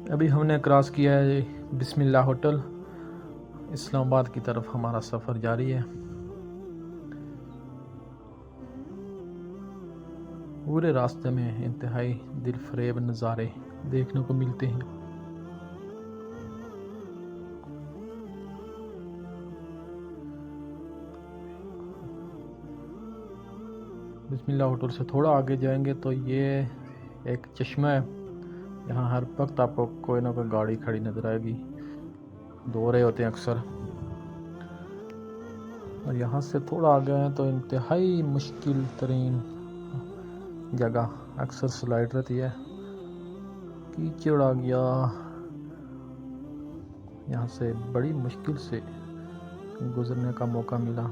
ابھی ہم نے کراس کیا ہے بسم اللہ ہوٹل، اسلام آباد کی طرف ہمارا سفر جاری ہے۔ پورے راستے میں انتہائی دل فریب نظارے دیکھنے کو ملتے ہیں۔ بسم اللہ ہوٹل سے تھوڑا آگے جائیں گے تو یہ ایک چشمہ ہے، یہاں ہر وقت آپ کو کوئی نہ کوئی گاڑی کھڑی نظر آئے گی، دو رہے ہوتے ہیں اکثر۔ اور یہاں سے تھوڑا آگے ہیں تو انتہائی مشکل ترین جگہ، اکثر سلائڈ رہتی ہے، کیچڑ آ گیا، یہاں سے بڑی مشکل سے گزرنے کا موقع ملا۔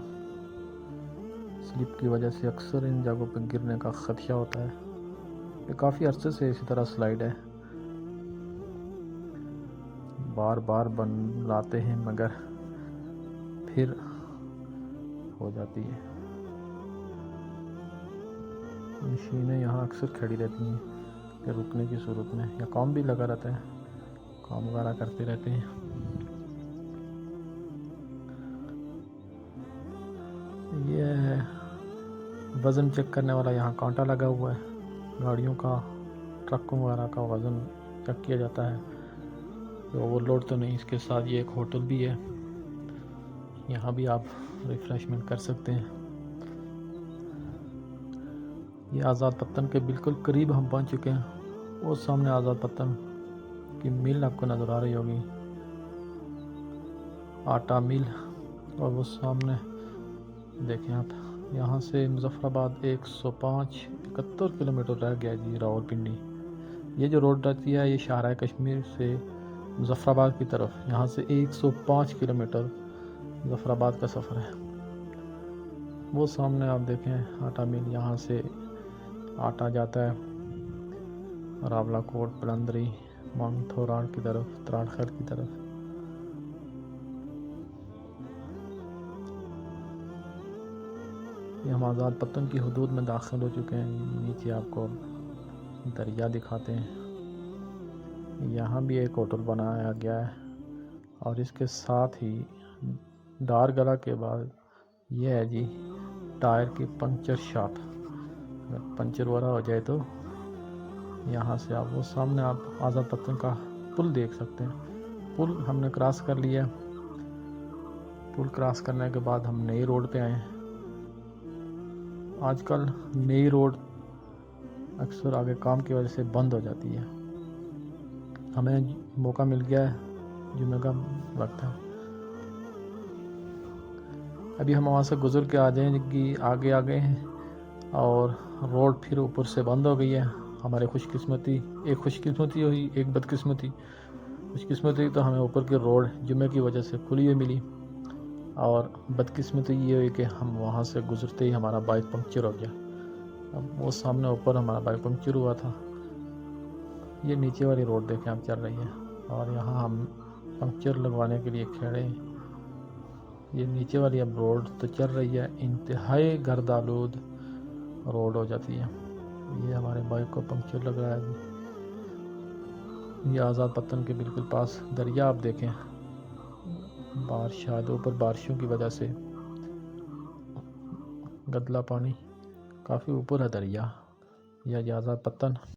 سلپ کی وجہ سے اکثر ان جگہوں پہ گرنے کا خدشہ ہوتا ہے۔ یہ کافی عرصے سے اسی طرح سلائڈ ہے، بار بار بناتے ہیں مگر پھر ہو جاتی ہے۔ مشینیں یہاں اکثر کھڑی رہتی ہیں کہ رکنے کی صورت میں، یا کام بھی لگا رہتا ہے، کام وغیرہ کرتے رہتے ہیں۔ یہ وزن چیک کرنے والا یہاں کانٹا لگا ہوا ہے، گاڑیوں کا، ٹرکوں وغیرہ کا وزن چیک کیا جاتا ہے کہ اوور لوڈ تو نہیں۔ اس کے ساتھ یہ ایک ہوٹل بھی ہے، یہاں بھی آپ ریفریشمنٹ کر سکتے ہیں۔ یہ آزاد پتن کے بالکل قریب ہم پہنچ چکے ہیں۔ وہ سامنے آزاد پتن کی مل آپ کو نظر آ رہی ہوگی، آٹا مل، اور وہ سامنے دیکھیں آپ، یہاں سے مظفر آباد 105-71 کلومیٹر رہ گیا جی راولپنڈی۔ یہ جو روڈ رہتی ہے یہ شاہراہ کشمیر سے مظفر آباد کی طرف، یہاں سے 105 کلومیٹر مظفر آباد کا سفر ہے۔ وہ سامنے آپ دیکھیں آٹا مل، یہاں سے آٹا جاتا ہے راولہ کوٹ، پلندری، مانگتھوراڑ کی طرف، تراڑ خیل کی طرف۔ یہ ہم آزاد پتن کی حدود میں داخل ہو چکے ہیں۔ نیچے آپ کو دریا دکھاتے ہیں، یہاں بھی ایک ہوٹل بنایا گیا ہے، اور اس کے ساتھ ہی ڈار گلہ کے بعد یہ ہے جی ٹائر کی پنکچر شاپ، اگر پنچر وغیرہ ہو جائے تو یہاں سے آپ، وہ سامنے آپ آزاد پتن کا پل دیکھ سکتے ہیں۔ پل ہم نے کراس کر لیا، پل کراس کرنے کے بعد ہم نئی روڈ پہ آئے ہیں۔ آج کل نئی روڈ اکثر آگے کام کی وجہ سے بند ہو جاتی ہے۔ ہمیں موقع مل گیا ہے، جمعہ کا وقت ہے، ابھی ہم وہاں سے گزر کے آ جائیں گی، آگے ہیں، اور روڈ پھر اوپر سے بند ہو گئی ہے۔ ہمارے خوش قسمتی، ایک خوش قسمتی ہوئی، ایک بدقسمتی۔ خوش قسمتی تو ہمیں اوپر کی روڈ جمعے کی وجہ سے کھلی ہوئی ملی، اور بدقسمتی یہ ہوئی کہ ہم وہاں سے گزرتے ہی ہمارا بائک پنکچر ہو گیا۔ اب وہ سامنے اوپر ہمارا بائک پنکچر ہوا تھا۔ یہ نیچے والی روڈ دیکھیں آپ چل رہی ہے، اور یہاں ہم پنکچر لگوانے کے لیے کھڑے ہیں۔ یہ نیچے والی اب روڈ تو چل رہی ہے، انتہائی گرد آلود روڈ ہو جاتی ہے۔ یہ ہمارے بائک کو پنکچر لگ رہا ہے جی۔ یہ آزاد پتن کے بالکل پاس دریا آپ دیکھیں، شاید اوپر بارشوں کی وجہ سے گدلا پانی، کافی اوپر ہے دریا۔ یہ آزاد پتن